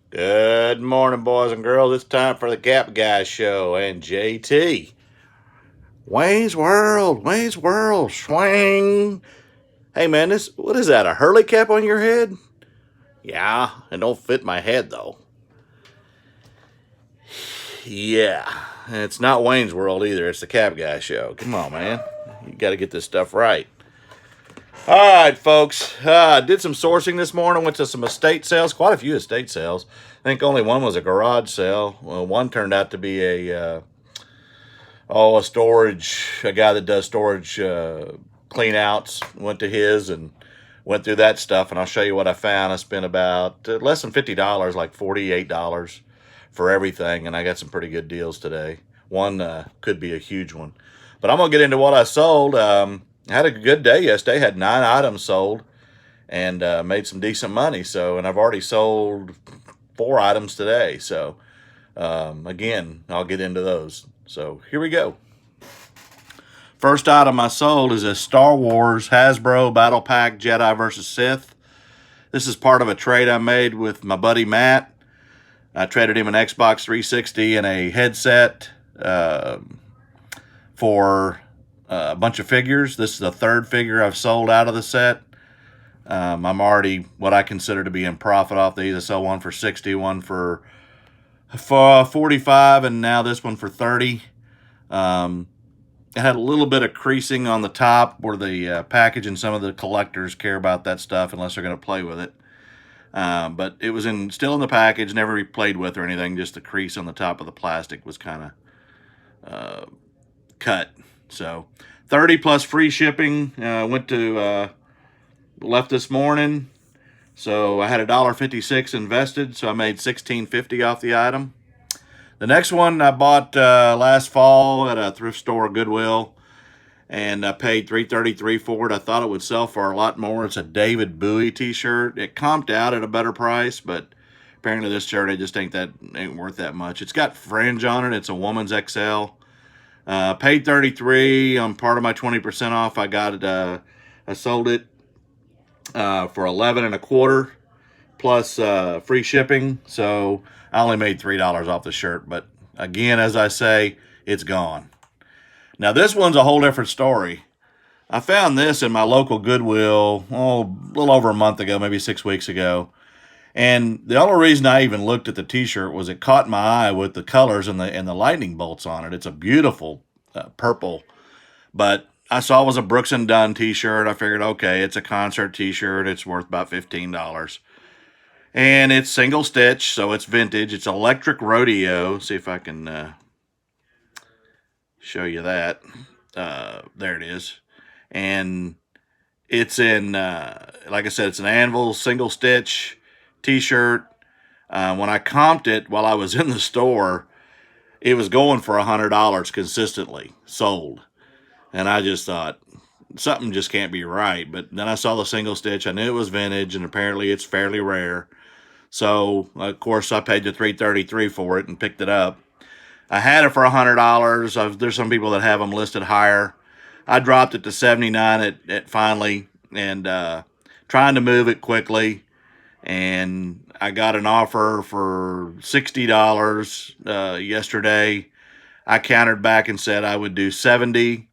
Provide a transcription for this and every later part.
Good morning, boys and girls. It's time for the Cap Guy Show and JT. Wayne's World, swing. Hey man, what is that? A Hurley cap on your head? Yeah, it don't fit my head though. Yeah, it's not Wayne's World either. It's the Cap Guy Show. Come on, man. You got to get this stuff right. All right, folks. Did some sourcing this morning. Went to some estate sales. Quite a few estate sales. I think only one was a garage sale. Well, one turned out to be a storage. A guy that does storage clean outs. Went to his and went through that stuff, and I'll show you what I found. I spent about less than $50, like $48 for everything, and I got some pretty good deals today. One could be a huge one, but I'm gonna get into what I sold. I had a good day yesterday. Had 9 items sold and made some decent money. So, and I've already sold 4 items today. So, again, I'll get into those. So here we go. First item I sold is a Star Wars Hasbro Battle Pack Jedi vs. Sith. This is part of a trade I made with my buddy Matt. I traded him an Xbox 360 and a headset for a bunch of figures. This is the third figure I've sold out of the set. I'm already what I consider to be in profit off these. I sold one for 60, one for 45, and now this one for 30. It had a little bit of creasing on the top where the package, and some of the collectors care about that stuff unless they're going to play with it. But it was still in the package, never played with or anything. Just the crease on the top of the plastic was kind of cut. So 30 plus free shipping. Left this morning. So I had $1.56 invested, so I made $16.50 off the item. The next one I bought last fall at a thrift store, Goodwill, and I paid $3.33 for it. I thought it would sell for a lot more. It's a David Bowie t-shirt. It comped out at a better price, but apparently this shirt it just ain't worth that much. It's got fringe on it. It's a woman's XL. Paid $33 on part of my 20% off. I got it. I sold it for $11 and a quarter plus free shipping. So I only made $3 off the shirt. But again, as I say, it's gone. Now this one's a whole different story. I found this in my local Goodwill, a little over a month ago, maybe 6 weeks ago. And the only reason I even looked at the t-shirt was it caught my eye with the colors and the lightning bolts on it. It's a beautiful purple, but I saw it was a Brooks and Dunn t-shirt. I figured, okay, it's a concert t-shirt. It's worth about $15. And it's single stitch, so it's vintage. It's Electric Rodeo. See if I can show you that. There it is. And it's in, like I said, it's an Anvil single stitch t-shirt. When I comped it while I was in the store, it was going for $100 consistently sold. And I just thought, something just can't be right. But then I saw the single stitch. I knew it was vintage, and apparently it's fairly rare. So, of course, I paid the $3.33 for it and picked it up. I had it for $100. There's some people that have them listed higher. I dropped it to $79 at finally, and trying to move it quickly. And I got an offer for $60 yesterday. I countered back and said I would do $70.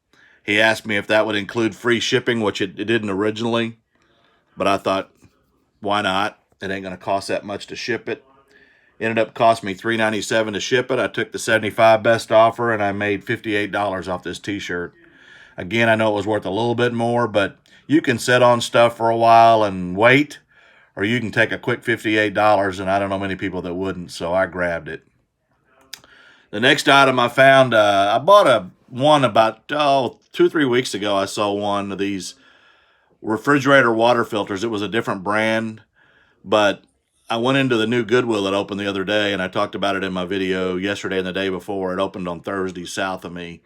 He asked me if that would include free shipping, which it didn't originally. But I thought, why not? It ain't going to cost that much to ship it. Ended up costing me $3.97 to ship it. I took the $75 best offer, and I made $58 off this t-shirt. Again, I know it was worth a little bit more, but you can sit on stuff for a while and wait, or you can take a quick $58, and I don't know many people that wouldn't, so I grabbed it. The next item I found, I bought one about 2-3 weeks ago. I saw one of these refrigerator water filters. It was a different brand, but I went into the new Goodwill that opened the other day, and I talked about it in my video yesterday and the day before. It opened on Thursday south of me,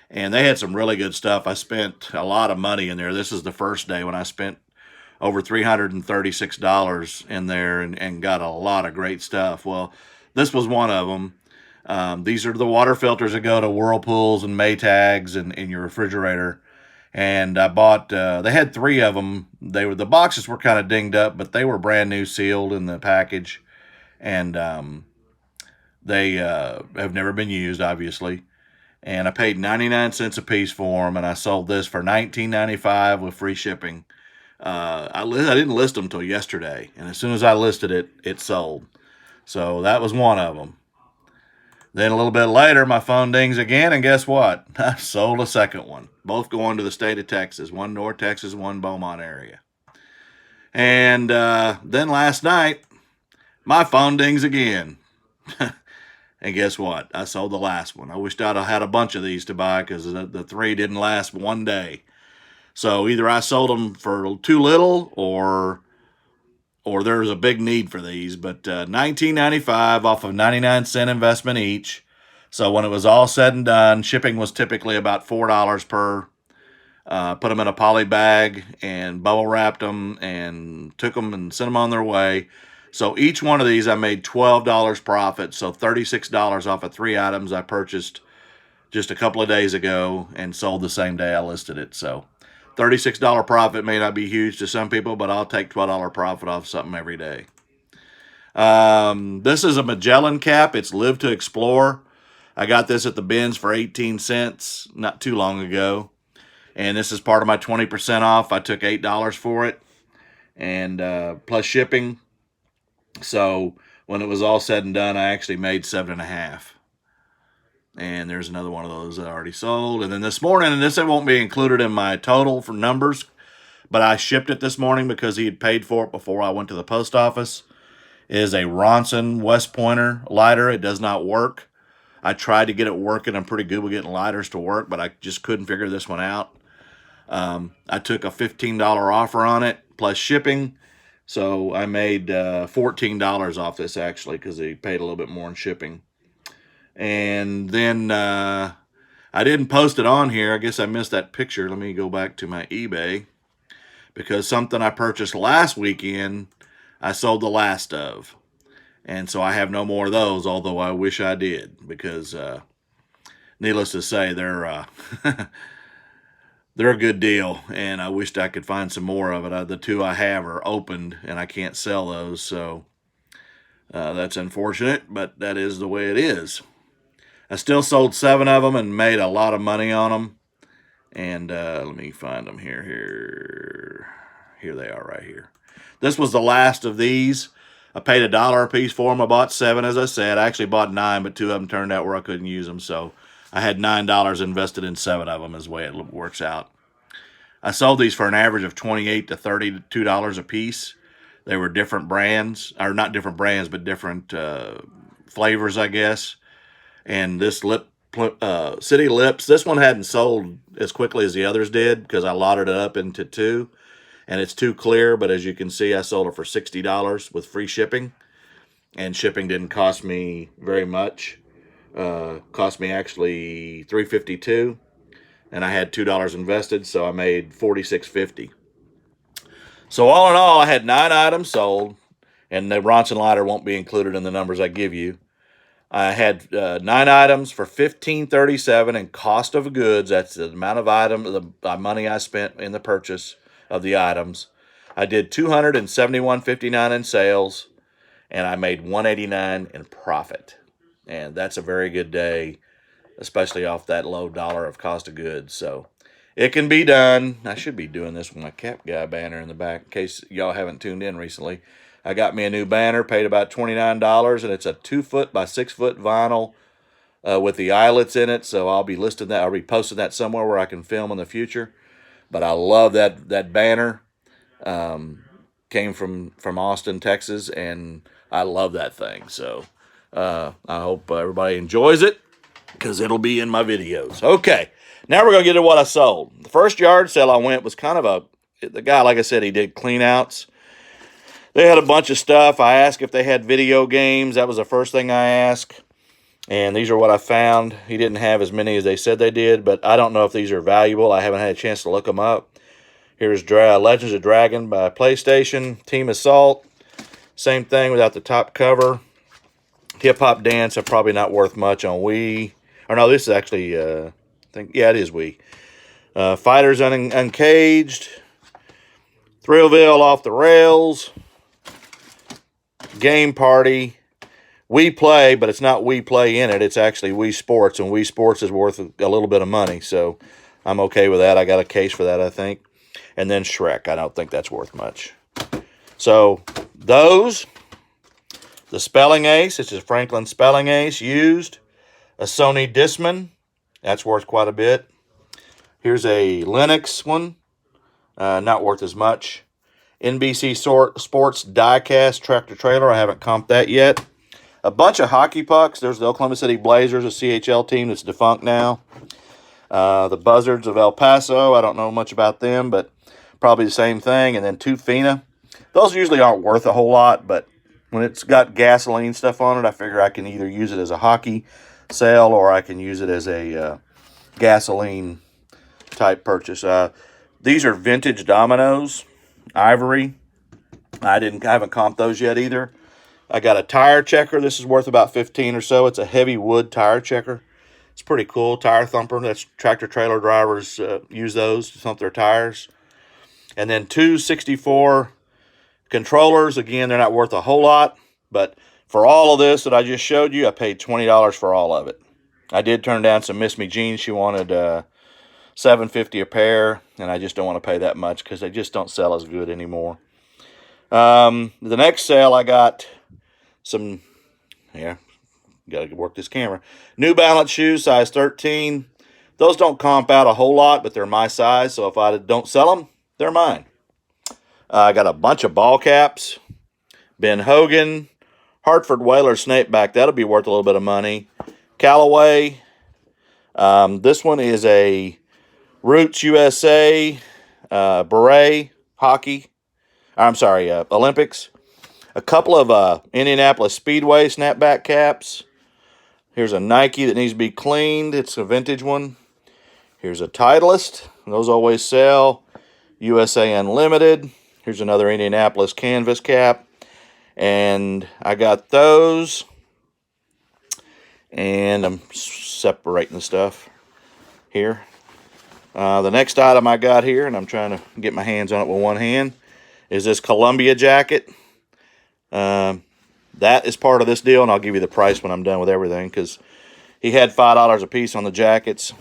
and they had some really good stuff. I spent a lot of money in there. This is the first day when I spent over $336 in there and got a lot of great stuff. Well, this was one of them. These are the water filters that go to Whirlpools and Maytags and in your refrigerator. And I bought, they had 3 of them. The boxes were kind of dinged up, but they were brand new, sealed in the package. and they have never been used, obviously. And I paid 99 cents a piece for them, and I sold this for $19.95 with free shipping. I didn't list them until yesterday, and as soon as I listed it, it sold. So that was one of them. Then a little bit later, my phone dings again, and guess what? I sold a second one. Both going to the state of Texas, one North Texas, one Beaumont area. And then last night, my phone dings again. And guess what? I sold the last one. I wished I'd have had a bunch of these to buy because the three didn't last one day. So either I sold them for too little or there's a big need for these. But $19.95 off of 99-cent investment each. So when it was all said and done, shipping was typically about $4 per. Put them in a poly bag and bubble wrapped them and took them and sent them on their way. So each one of these I made $12 profit, so $36 off of 3 items I purchased just a couple of days ago and sold the same day I listed it. So $36 profit may not be huge to some people, but I'll take $12 profit off something every day. This is a Magellan cap. It's Live to Explore. I got this at the bins for 18 cents not too long ago. And this is part of my 20% off. I took $8 for it, and plus shipping. So when it was all said and done, I actually made 7.5. And there's another one of those that I already sold. And then this morning, and this won't be included in my total for numbers, but I shipped it this morning because he had paid for it before I went to the post office, is a Ronson West Pointer lighter. It does not work. I tried to get it working. I'm pretty good with getting lighters to work, but I just couldn't figure this one out. I took a $15 offer on it plus shipping. So I made $14 off this actually because he paid a little bit more in shipping. And then I didn't post it on here. I guess I missed that picture. Let me go back to my eBay because something I purchased last weekend, I sold the last of. And so I have no more of those, although I wish I did because needless to say, they're they're a good deal, and I wished I could find some more of it. The two I have are opened, and I can't sell those, so that's unfortunate, but that is the way it is. I still sold 7 of them and made a lot of money on them. And let me find them here. Here they are right here. This was the last of these. I paid $1 a piece for them. I bought 7, as I said. I actually bought 9, but 2 of them turned out where I couldn't use them, so I had $9 invested in 7 of them is the way it works out. I sold these for an average of $28 to $32 a piece. They were different brands, or not different brands, but different flavors, I guess. And this City Lips, this one hadn't sold as quickly as the others did because I lotted it up into 2. And it's too clear, but as you can see, I sold it for $60 with free shipping. And shipping didn't cost me very much. Cost me actually $3.52, and I had $2 invested, so I made $46.50. So all in all, I had 9 items sold, and the Ronson lighter won't be included in the numbers I give you. I had 9 items for $15.37 in cost of goods. That's the amount of the money I spent in the purchase of the items. I did $271.59 in sales, and I made $189 in profit. And that's a very good day, especially off that low dollar of cost of goods. So it can be done. I should be doing this with my TheCapGuy banner in the back in case y'all haven't tuned in recently. I got me a new banner, paid about $29, and it's a 2-foot by 6-foot vinyl with the eyelets in it. So I'll be listing that. I'll be posting that somewhere where I can film in the future. But I love that banner. Came from Austin, Texas, and I love that thing. So I hope everybody enjoys it because it'll be in my videos. Okay, now we're going to get to what I sold. The first yard sale I went was kind of the guy, like I said, he did clean outs. They had a bunch of stuff. I asked if they had video games. That was the first thing I asked. And these are what I found. He didn't have as many as they said they did, but I don't know if these are valuable. I haven't had a chance to look them up. Here's Legends of Dragon by PlayStation. Team Assault. Same thing without the top cover. Hip Hop Dance are probably not worth much on Wii. Or no, this is actually, it is Wii. Fighters Uncaged. Thrillville Off the Rails. Game Party. We Play, but it's not We Play in it. It's actually Wii Sports, and Wii Sports is worth a little bit of money, so I'm okay with that. I got a case for that, I think. And then Shrek. I don't think that's worth much. So those, the Spelling Ace, it's a Franklin Spelling Ace used, a Sony Discman, that's worth quite a bit. Here's a Linux one, not worth as much. NBC Sports diecast tractor trailer, I haven't comped that yet. A bunch of hockey pucks. There's the Oklahoma City Blazers, a CHL team that's defunct now. The Buzzards of El Paso, I don't know much about them, but probably the same thing. And then 2 FINA. Those usually aren't worth a whole lot, but when it's got gasoline stuff on it, I figure I can either use it as a hockey sale or I can use it as a gasoline type purchase. These are vintage dominoes, ivory. I haven't comped those yet either. I got a tire checker. This is worth about 15 or so. It's a heavy wood tire checker. It's pretty cool. Tire thumper. That's tractor trailer drivers use those to thump their tires. And then 2 64 controllers. Again, they're not worth a whole lot, but for all of this that I just showed you, I paid $20 for all of it. I did turn down some Miss Me jeans. She wanted $7.50 a pair, and I just don't want to pay that much because they just don't sell as good anymore. The next sale I got some, got to work this camera. New Balance shoes, size 13. Those don't comp out a whole lot, but they're my size, so if I don't sell them, they're mine. I got a bunch of ball caps. Ben Hogan, Hartford Whaler Snakeback, that'll be worth a little bit of money. Callaway. This one is a Roots USA beret hockey. I'm sorry, Olympics. A couple of Indianapolis Speedway snapback caps. Here's a Nike that needs to be cleaned. It's a vintage one. Here's a Titleist. Those always sell. USA Unlimited. Here's another Indianapolis canvas cap. And I got those. And I'm separating the stuff here. The next item I got here, and I'm trying to get my hands on it with one hand, is this Columbia jacket. That is part of this deal, and I'll give you the price when I'm done with everything, because he had $5 a piece on the jackets.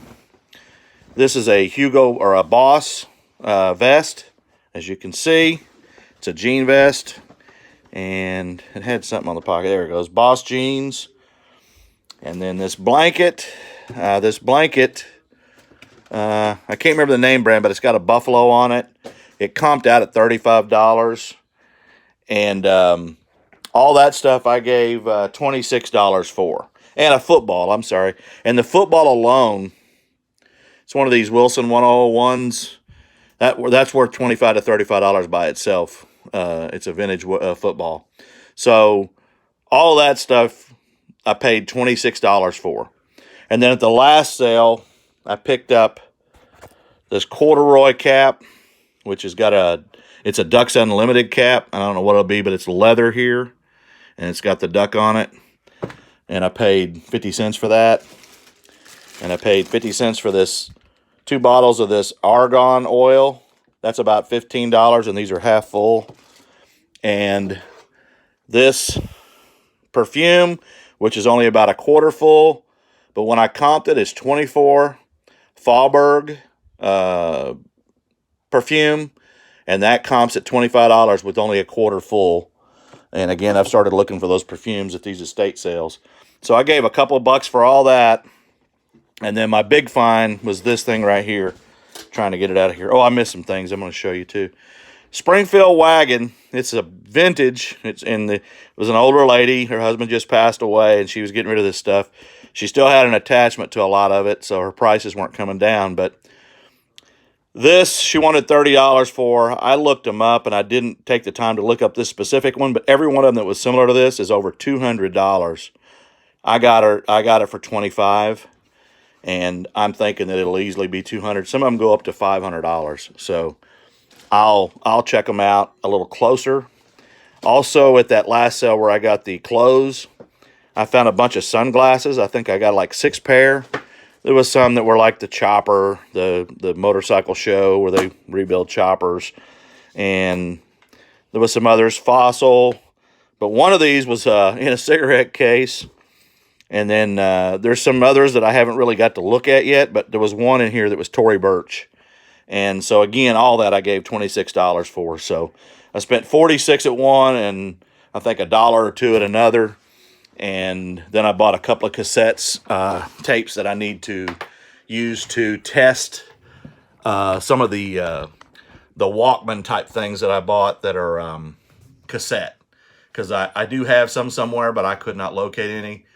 This is a Hugo, or a Boss vest, as you can see. It's a jean vest, and it had something on the pocket. There it goes, Boss jeans. And then this blanket, I can't remember the name brand, but it's got a buffalo on it. It comped out at $35. And all that stuff I gave $26 for. And a football, I'm sorry. And the football alone, it's one of these Wilson 101s. That's worth $25 to $35 by itself. It's a vintage football. So all that stuff I paid $26 for. And then at the last sale, I picked up this corduroy cap, which has got it's a Ducks Unlimited cap. I don't know what it'll be, but it's leather here. And it's got the duck on it. And I paid 50 cents for that. And I paid 50 cents for this 2 bottles of this argan oil. That's about $15, and these are half full. And this perfume, which is only about a quarter full, but when I comped it, it's 24 Faubourg perfume, and that comps at $25 with only a quarter full. And again, I've started looking for those perfumes at these estate sales. So I gave a couple of bucks for all that. And then my big find was this thing right here. Trying to get it out of here. Oh, I missed some things I'm going to show you too. Springfield wagon. It's a vintage. It was an older lady. Her husband just passed away, and she was getting rid of this stuff. She still had an attachment to a lot of it, so her prices weren't coming down. But this, she wanted $30 for. I looked them up, and I didn't take the time to look up this specific one, but every one of them that was similar to this is over $200. I got it for $25, and I'm thinking that it'll easily be $200. Some of them go up to $500. So I'll check them out a little closer. Also, at that last sale where I got the clothes, I found a bunch of sunglasses. I think I got like 6 pair. There was some that were like the Chopper, the motorcycle show where they rebuild choppers. And there was some others, Fossil, But one of these was in a cigarette case. And then there's some others that I haven't really got to look at yet, but there was one in here that was Tory Burch. And so again, all that I gave $26 for. So I spent $46 at one and I think $1 or $2 at another. And then I bought a couple of cassettes, tapes that I need to use to test some of the Walkman type things that I bought that are cassette. Because I do have some somewhere, but I could not locate any.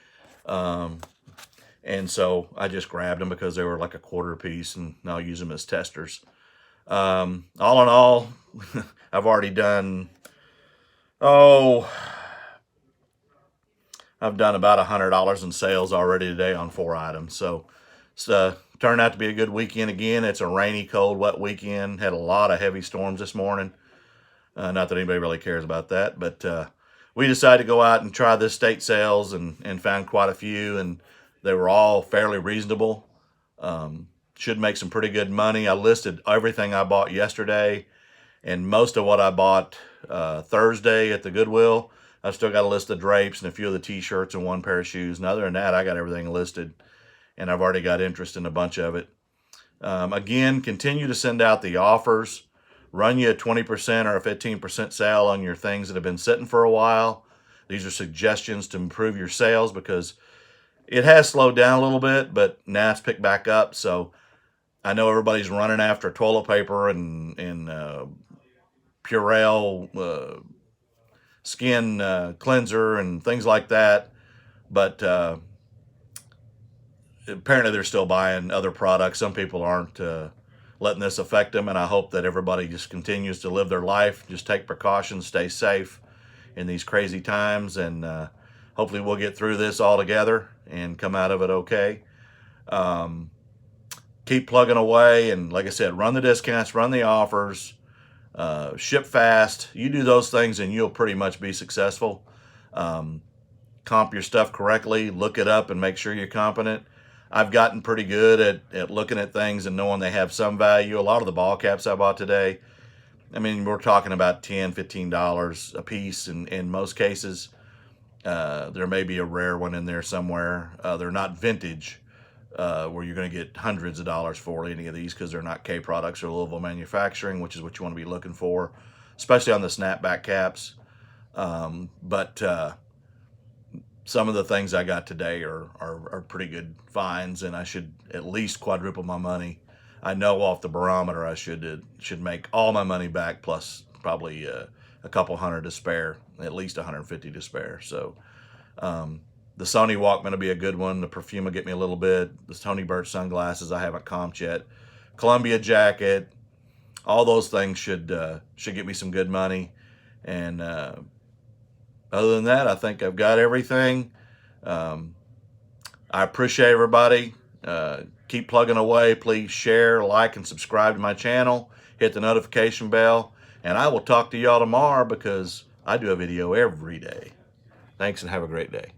And so I just grabbed them because they were like a quarter a piece, and I'll use them as testers. All in all, I've already done, I've done about $100 in sales already today on 4 items. So it's turned out to be a good weekend again. It's a rainy, cold, wet weekend. Had a lot of heavy storms this morning. Not that anybody really cares about that, but we decided to go out and try the estate sales and found quite a few, and they were all fairly reasonable. Should make some pretty good money. I listed everything I bought yesterday, and most of what I bought Thursday at the Goodwill. I've still got a list of drapes and a few of the t-shirts and one pair of shoes. And other than that, I got everything listed, and I've already got interest in a bunch of it. Again, continue to send out the offers. Run you a 20% or a 15% sale on your things that have been sitting for a while. These are suggestions to improve your sales because it has slowed down a little bit, but now it's picked back up. So I know everybody's running after toilet paper and Purell skin cleanser and things like that. But apparently they're still buying other products. Some people aren't letting this affect them, and I hope that everybody just continues to live their life, just take precautions, stay safe in these crazy times, and hopefully we'll get through this all together and come out of it okay. Keep plugging away, and like I said, run the discounts, run the offers, ship fast. You do those things and you'll pretty much be successful. Comp your stuff correctly, look it up and make sure you're competent. I've gotten pretty good at looking at things and knowing they have some value. A lot of the ball caps I bought today, I mean, we're talking about $10, $15 a piece in most cases. There may be a rare one in there somewhere. They're not vintage, where you're going to get hundreds of dollars for any of these because they're not K products or Louisville manufacturing, which is what you want to be looking for, especially on the snapback caps. But some of the things I got today are pretty good finds, and I should at least quadruple my money. I know off the barometer I should make all my money back plus probably a couple hundred to spare, at least 150 to spare. So the Sony Walkman will be a good one. The perfume will get me a little bit. The Tony Burch sunglasses I haven't comped yet. Columbia jacket, all those things should get me some good money. And other than that, I think I've got everything. I appreciate everybody. Keep plugging away. Please share, like, and subscribe to my channel. Hit the notification bell. And I will talk to y'all tomorrow because I do a video every day. Thanks and have a great day.